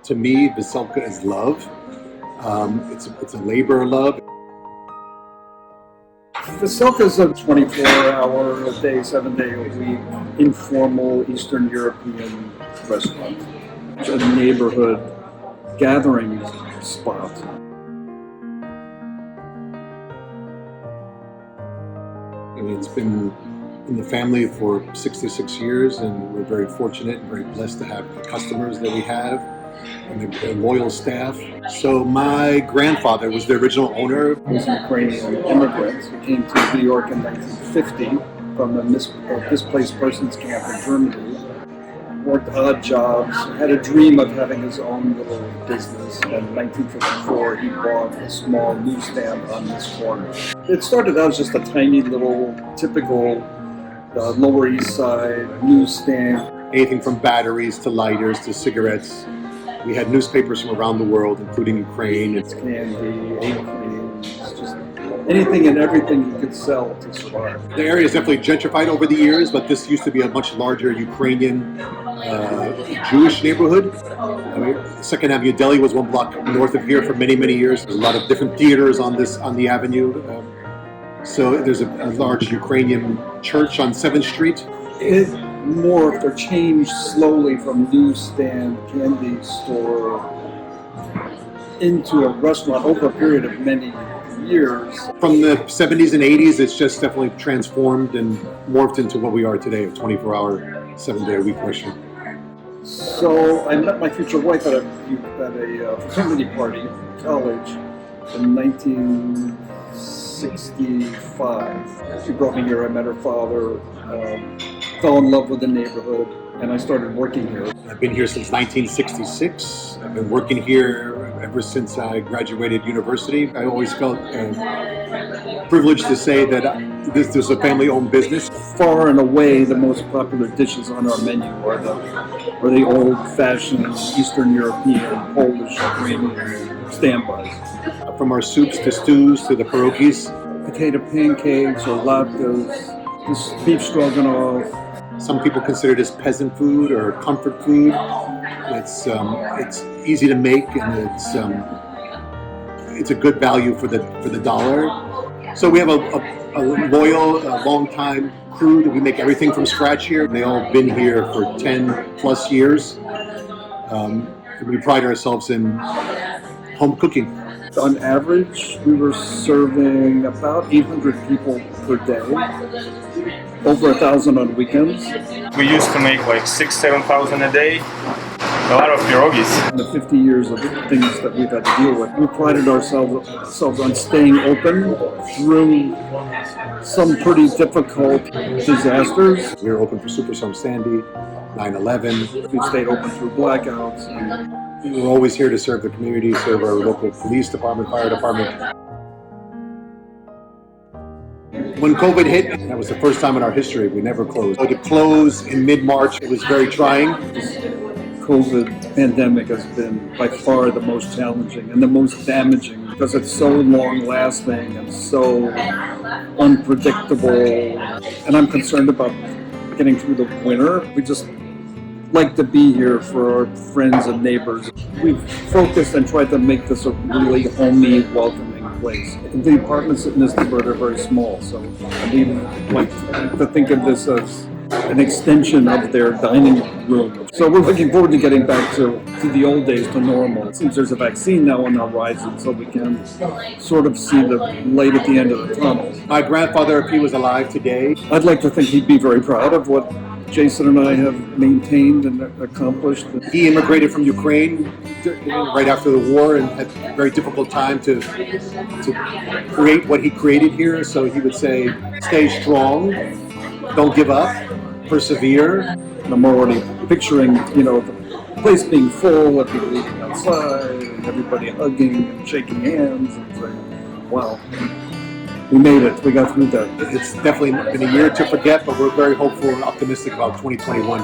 To me, Veselka is love. It's a labor of love. The Silk is a 24-hour a day, 7-day a week, informal Eastern European restaurant. It's a neighborhood gathering spot. I mean, it's been in the family for 66 years, and we're very fortunate and very blessed to have the customers that we have and the loyal staff. So my grandfather was the original owner. He was a Ukrainian immigrant who came to New York in 1950 from a displaced persons camp in Germany. Worked odd jobs, had a dream of having his own little business. In 1954, he bought a small newsstand on this corner. It started out as just a tiny little typical Lower East Side newsstand. Anything from batteries to lighters to cigarettes. We had newspapers from around the world, including Ukraine. It's candy, egg creams, just anything and everything you could sell to survive. The area is definitely gentrified over the years, but this used to be a much larger Ukrainian Jewish neighborhood. I mean, Second Avenue Deli was one block north of here for many, many years. There's a lot of different theaters on the avenue. So there's a large Ukrainian church on 7th Street. It morphed or changed slowly from newsstand, candy store into a restaurant over a period of many years. From the 70s and 80s, it's just definitely transformed and morphed into what we are today, a 24-hour, 7-day-a-week restaurant. So I met my future wife at a fraternity party in college in 1965. She brought me here. I met her father, fell in love with the neighborhood, and I started working here. I've been here since 1966. I've been working here ever since I graduated university. I always felt privileged to say that this is a family-owned business. Far and away, the most popular dishes on our menu are the old-fashioned Eastern European, Polish, Ukrainian standbys. From our soups to stews to the pierogies. Potato pancakes or latkes, this beef stroganoff. Some people consider this peasant food or comfort food. It's easy to make, and it's a good value for the dollar. So we have a loyal, long-time crew that we make everything from scratch here. They all been here for 10 plus years. We pride ourselves in home cooking. On average, we were serving about 800 people per day, over 1,000 on weekends. We used to make like 6,000-7,000 a day. A lot of pierogies. In the 50 years of things that we've had to deal with, we prided ourselves on staying open through some pretty difficult disasters. We were open for Superstorm Sandy, 9/11. We stayed open through blackouts. We're always here to serve the community, serve our local police department, fire department. When COVID hit, that was the first time in our history we never closed. To close in mid-March, it was very trying. COVID pandemic has been by far the most challenging and the most damaging because it's so long-lasting and so unpredictable. And I'm concerned about getting through the winter. We just like to be here for our friends and neighbors. We've focused and tried to make this a really homey, welcoming place. The apartments in this neighborhood are very small, so we like to think of this as an extension of their dining room. So we're looking forward to getting back to the old days, to normal. It seems there's a vaccine now on the horizon, so we can sort of see the light at the end of the tunnel. My grandfather, if he was alive today, I'd like to think he'd be very proud of what Jason and I have maintained and accomplished. he immigrated from Ukraine right after the war and had a very difficult time to create what he created here. So he would say, stay strong, don't give up, persevere. I'm already picturing, the place being full, of people eating outside, and everybody hugging and shaking hands and saying, wow, we made it, we got through that. It's definitely been a year to forget, but we're very hopeful and optimistic about 2021.